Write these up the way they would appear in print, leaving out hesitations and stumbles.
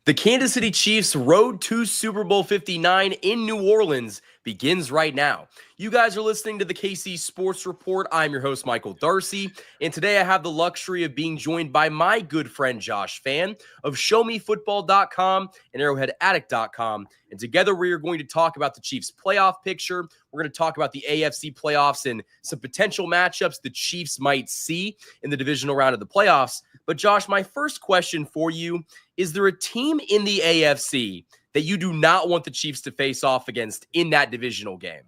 The Kansas City Chiefs' road to Super Bowl 59 in New Orleans begins right now. You guys are listening to the KC Sports Report. I'm your host, Michael Darcy, and today I have the luxury of being joined by my good friend Josh Fan of ShowMeFootball.com and ArrowheadAddict.com. And together we are going to talk about the Chiefs' playoff picture. We're going to talk about the AFC playoffs and some potential matchups the Chiefs might see in the divisional round of the playoffs. But Josh, my first question for you: is there a team in the AFC that you do not want the Chiefs to face off against in that divisional game?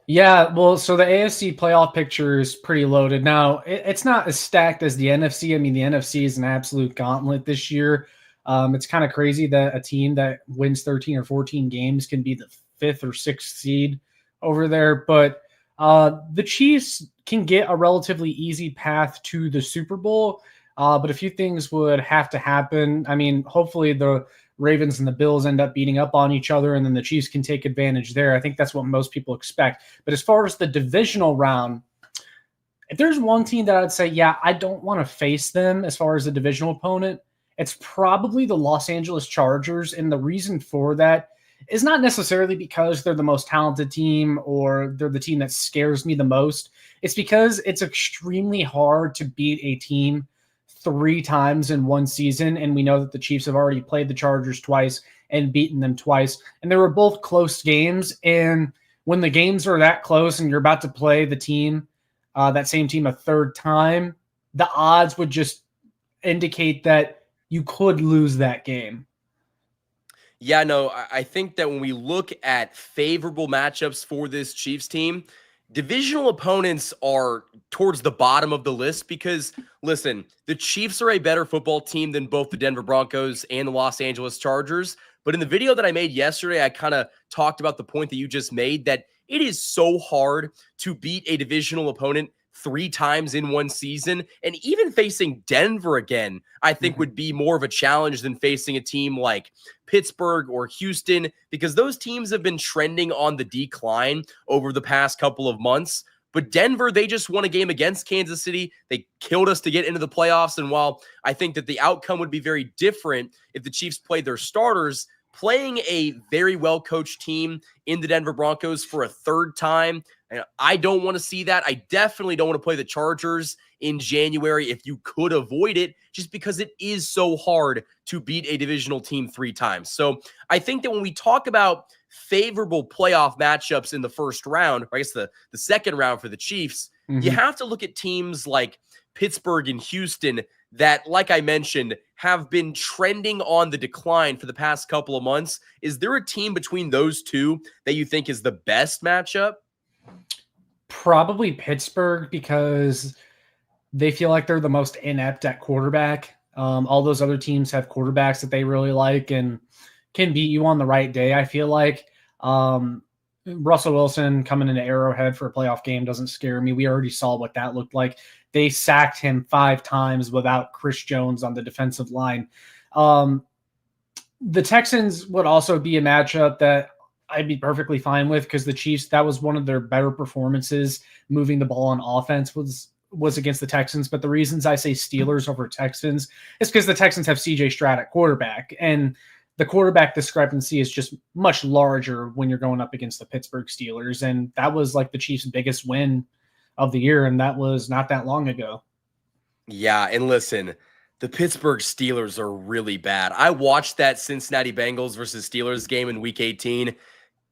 Yeah, well, so the AFC playoff picture is pretty loaded. Now, it's not as stacked as the NFC. I mean, the NFC is an absolute gauntlet this year. It's kind of crazy that a team that wins 13 or 14 games can be the fifth or sixth seed over there. But the Chiefs can get a relatively easy path to the Super Bowl. But a few things would have to happen. I mean, hopefully the Ravens and the Bills end up beating up on each other, and then the Chiefs can take advantage there. I think that's what most people expect. But as far as the divisional round, if there's one team that I'd say, yeah, I don't want to face them as far as a divisional opponent, it's probably the Los Angeles Chargers. And the reason for that is not necessarily because they're the most talented team or they're the team that scares me the most. It's because it's extremely hard to beat a team 3 times in one season, and we know that the Chiefs have already played the Chargers twice and beaten them twice, and they were both close games. And when the games are that close and you're about to play the team, that same team a third time, the odds would just indicate that you could lose that game. Yeah, no, I think that when we look at favorable matchups for this Chiefs team, divisional opponents are towards the bottom of the list because, listen, the Chiefs are a better football team than both the Denver Broncos and the Los Angeles Chargers. But in the video that I made yesterday, I kind of talked about the point that you just made, that it is so hard to beat a divisional opponent 3 times in one season. And even facing Denver again, I think would be more of a challenge than facing a team like Pittsburgh or Houston, because those teams have been trending on the decline over the past couple of months. But Denver, they just won a game against Kansas City. They killed us to get into the playoffs. And while I think that the outcome would be very different if the Chiefs played their starters, playing a very well-coached team in the Denver Broncos for a third time, I don't want to see that. I definitely don't want to play the Chargers in January if you could avoid it, just because it is so hard to beat a divisional team 3 times. So I think that when we talk about favorable playoff matchups in the first round, or I guess the second round for the Chiefs, you have to look at teams like Pittsburgh and Houston that, like I mentioned, have been trending on the decline for the past couple of months. Is there a team between those two that you think is the best matchup? Probably Pittsburgh, because they feel like they're the most inept at quarterback. All those other teams have quarterbacks that they really like and can beat you on the right day, I feel like. Russell Wilson coming into Arrowhead for a playoff game doesn't scare me. We already saw what that looked like. They sacked him 5 times without Chris Jones on the defensive line. The Texans would also be a matchup that I'd be perfectly fine with, because the Chiefs, that was one of their better performances moving the ball on offense was against the Texans. But the reasons I say Steelers over Texans is because the Texans have CJ Stroud at quarterback, and the quarterback discrepancy is just much larger when you're going up against the Pittsburgh Steelers. And that was like the Chiefs' biggest win of the year, and that was not that long ago. Yeah, and listen, the Pittsburgh Steelers are really bad. I watched that Cincinnati Bengals versus Steelers game in Week 18.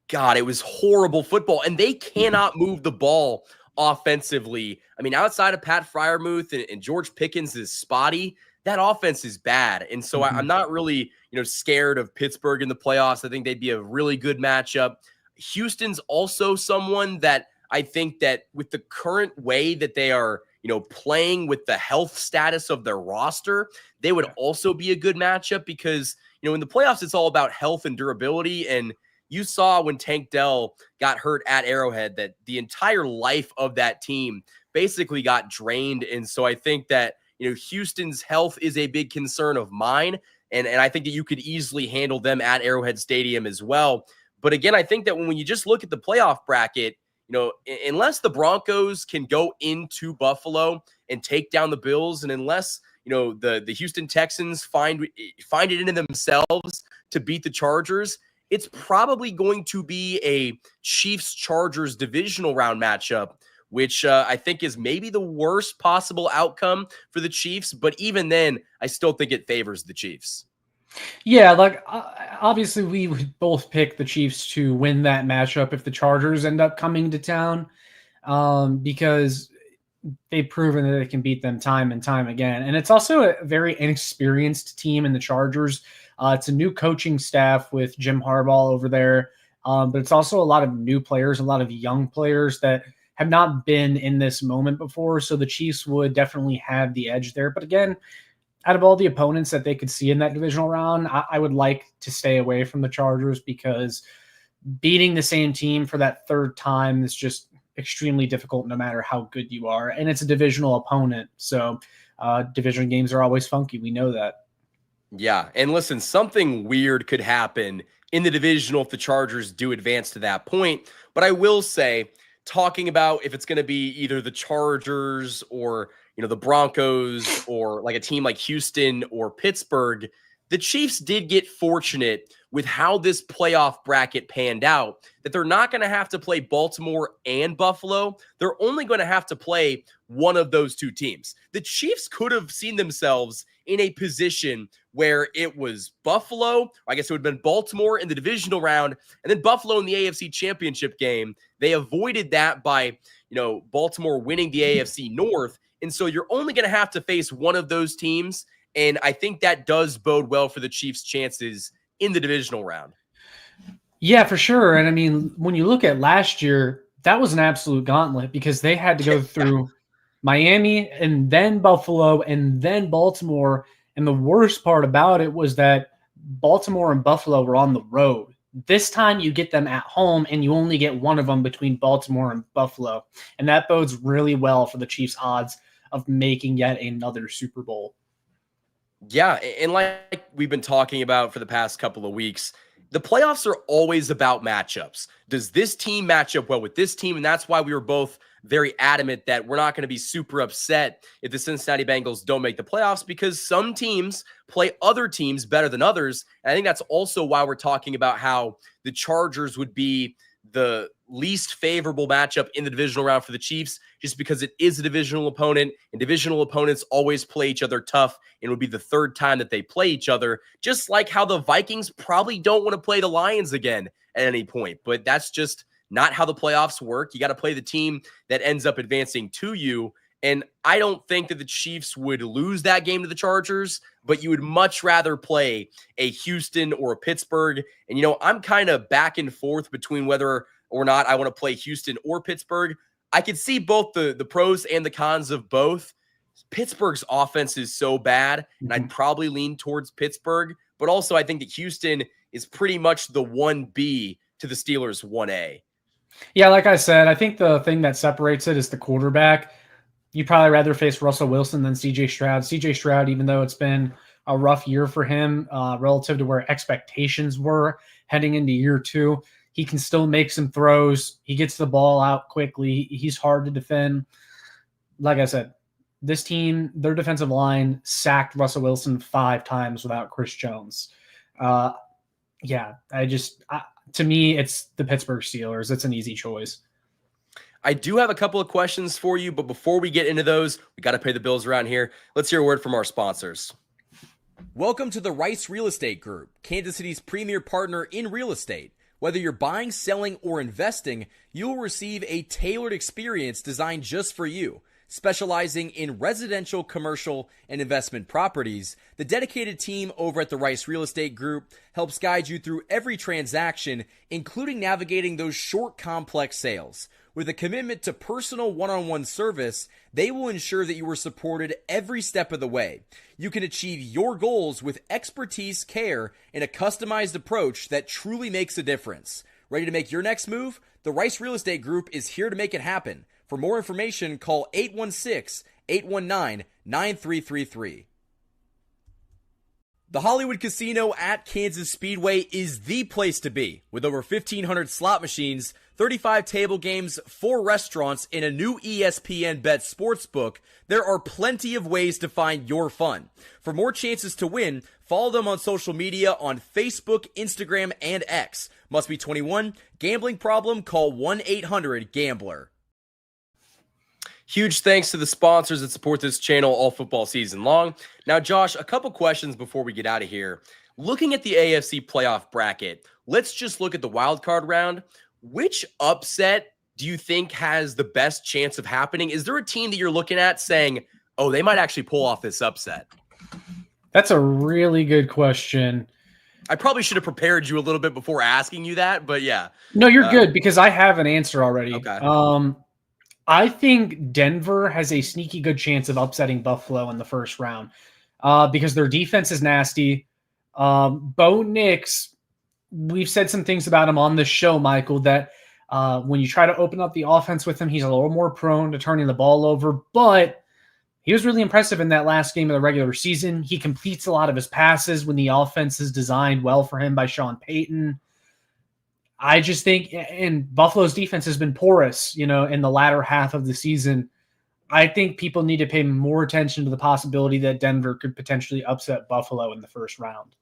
God, it was horrible football, and they cannot move the ball offensively. I mean, outside of Pat Freiermuth and George Pickens is spotty, that offense is bad. And so I'm not really, scared of Pittsburgh in the playoffs. I think they'd be a really good matchup. Houston's also someone that I think that with the current way that they are, playing with the health status of their roster, they would also be a good matchup because, in the playoffs, it's all about health and durability. And you saw when Tank Dell got hurt at Arrowhead that the entire life of that team basically got drained. And so I think that, Houston's health is a big concern of mine. And I think that you could easily handle them at Arrowhead Stadium as well. But again, I think that when you just look at the playoff bracket, unless the Broncos can go into Buffalo and take down the Bills, and unless, the Houston Texans find it in themselves to beat the Chargers, it's probably going to be a Chiefs-Chargers divisional round matchup, which I think is maybe the worst possible outcome for the Chiefs. But even then, I still think it favors the Chiefs. Yeah, like obviously we would both pick the Chiefs to win that matchup if the Chargers end up coming to town, because they've proven that they can beat them time and time again. And it's also a very inexperienced team in the Chargers. It's a new coaching staff with Jim Harbaugh over there, but it's also a lot of new players, a lot of young players that have not been in this moment before. So the Chiefs would definitely have the edge there. But again, out of all the opponents that they could see in that divisional round, I would like to stay away from the Chargers, because beating the same team for that third time is just extremely difficult no matter how good you are. And it's a divisional opponent. So division games are always funky. We know that. Yeah. And listen, something weird could happen in the divisional if the Chargers do advance to that point. But I will say, talking about if it's going to be either the Chargers or the Broncos or like a team like Houston or Pittsburgh, the Chiefs did get fortunate with how this playoff bracket panned out, that they're not going to have to play Baltimore and Buffalo. They're only going to have to play one of those two teams. The Chiefs could have seen themselves in a position where it was Buffalo, I guess it would have been Baltimore in the divisional round, and then Buffalo in the AFC Championship game. They avoided that by, Baltimore winning the AFC North. And so you're only going to have to face one of those teams. And I think that does bode well for the Chiefs' chances in the divisional round. Yeah, for sure. And I mean, when you look at last year, that was an absolute gauntlet, because they had to go through Miami and then Buffalo and then Baltimore. And the worst part about it was that Baltimore and Buffalo were on the road. This time you get them at home, and you only get one of them between Baltimore and Buffalo. And that bodes really well for the Chiefs' odds of making yet another Super Bowl. Yeah, and like we've been talking about for the past couple of weeks, the playoffs are always about matchups. Does this team match up well with this team? And that's why we were both very adamant that we're not going to be super upset if the Cincinnati Bengals don't make the playoffs, because some teams play other teams better than others. And I think that's also why we're talking about how the Chargers would be the least favorable matchup in the divisional round for the Chiefs, just because it is a divisional opponent, and divisional opponents always play each other tough. And it would be the third time that they play each other, just like how the Vikings probably don't want to play the Lions again at any point. But that's just not how the playoffs work. You got to play the team that ends up advancing to you. And I don't think that the Chiefs would lose that game to the Chargers, but you would much rather play a Houston or a Pittsburgh. And, I'm kind of back and forth between whether or not I want to play Houston or Pittsburgh. I could see both the pros and the cons of both. Pittsburgh's offense is so bad, and I'd probably lean towards Pittsburgh. But also, I think that Houston is pretty much the 1B to the Steelers' 1A. Yeah, like I said, I think the thing that separates it is the quarterback. You'd probably rather face Russell Wilson than C.J. Stroud. C.J. Stroud, even though it's been a rough year for him relative to where expectations were heading into year two, he can still make some throws. He gets the ball out quickly. He's hard to defend. Like I said, this team, their defensive line sacked Russell Wilson 5 times without Chris Jones. To me, it's the Pittsburgh Steelers. It's an easy choice. I do have a couple of questions for you, but before we get into those, we got to pay the bills around here. Let's hear a word from our sponsors. Welcome to the Rice Real Estate Group, Kansas City's premier partner in real estate. Whether you're buying, selling, or investing, you'll receive a tailored experience designed just for you. Specializing in residential, commercial, and investment properties, the dedicated team over at the Rice Real Estate Group helps guide you through every transaction, including navigating those short, complex sales. With a commitment to personal one-on-one service, they will ensure that you are supported every step of the way. You can achieve your goals with expertise, care, and a customized approach that truly makes a difference. Ready to make your next move? The Rice Real Estate Group is here to make it happen. For more information, call 816-819-9333. The Hollywood Casino at Kansas Speedway is the place to be. With over 1,500 slot machines, 35 table games, 4 restaurants, and a new ESPN Bet sportsbook, there are plenty of ways to find your fun. For more chances to win, follow them on social media on Facebook, Instagram, and X. Must be 21. Gambling problem? Call 1-800-GAMBLER. Huge thanks to the sponsors that support this channel all football season long. Now, Josh, a couple questions before we get out of here. Looking at the AFC playoff bracket, let's just look at the wild card round. Which upset do you think has the best chance of happening? Is there a team that you're looking at saying, oh, they might actually pull off this upset? That's a really good question. I probably should have prepared you a little bit before asking you that, but yeah. No, you're good because I have an answer already. Okay. I think Denver has a sneaky good chance of upsetting Buffalo in the first round because their defense is nasty. Bo Nix, we've said some things about him on this show, Michael, that when you try to open up the offense with him, he's a little more prone to turning the ball over, but he was really impressive in that last game of the regular season. He completes a lot of his passes when the offense is designed well for him by Sean Payton. I just think, and Buffalo's defense has been porous, in the latter half of the season. I think people need to pay more attention to the possibility that Denver could potentially upset Buffalo in the first round.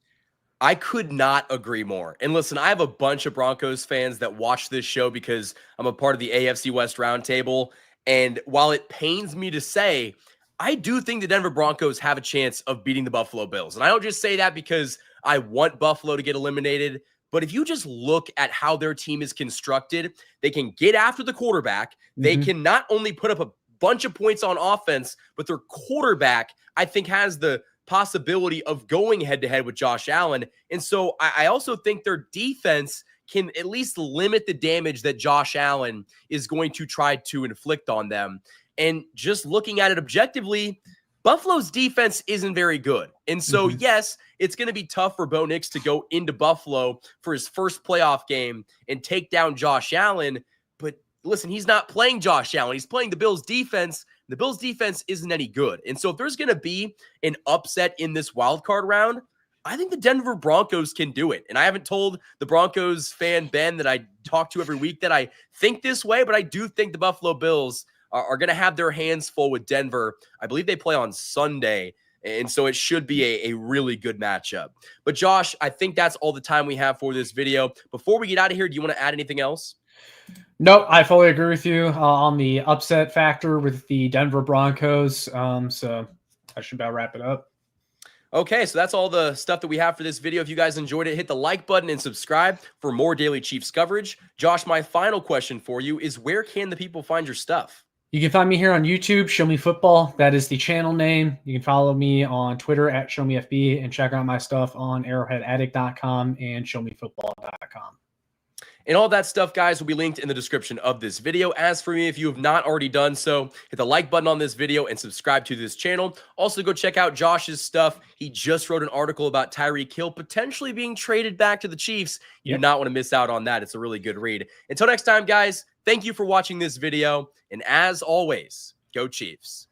I could not agree more. And listen, I have a bunch of Broncos fans that watch this show because I'm a part of the AFC West Roundtable. And while it pains me to say, I do think the Denver Broncos have a chance of beating the Buffalo Bills. And I don't just say that because I want Buffalo to get eliminated. But if you just look at how their team is constructed, they can get after the quarterback. They can not only put up a bunch of points on offense, but their quarterback, I think, has the possibility of going head-to-head with Josh Allen. And so I also think their defense can at least limit the damage that Josh Allen is going to try to inflict on them. And just looking at it objectively, Buffalo's defense isn't very good. And so, yes, it's going to be tough for Bo Nix to go into Buffalo for his first playoff game and take down Josh Allen. But listen, he's not playing Josh Allen. He's playing the Bills' defense. The Bills' defense isn't any good. And so if there's going to be an upset in this wild card round, I think the Denver Broncos can do it. And I haven't told the Broncos fan, Ben, that I talk to every week that I think this way, but I do think the Buffalo Bills are going to have their hands full with Denver. I believe they play on Sunday, and so it should be a really good matchup. But Josh, I think that's all the time we have for this video. Before we get out of here, do you want to add anything else? No, I fully agree with you on the upset factor with the Denver Broncos. So I should about wrap it up. Okay, so that's all the stuff that we have for this video. If you guys enjoyed it, hit the like button and subscribe for more daily Chiefs coverage. Josh, my final question for you is, where can the people find your stuff? You can find me here on YouTube, Show Me Football. That is the channel name. You can follow me on Twitter at ShowMeFB and check out my stuff on arrowheadaddict.com and showmefootball.com. And all that stuff, guys, will be linked in the description of this video. As for me, if you have not already done so, hit the like button on this video and subscribe to this channel. Also, go check out Josh's stuff. He just wrote an article about Tyreek Hill potentially being traded back to the Chiefs. You do not want to miss out on that. It's a really good read. Until next time, guys, thank you for watching this video. And as always, go Chiefs.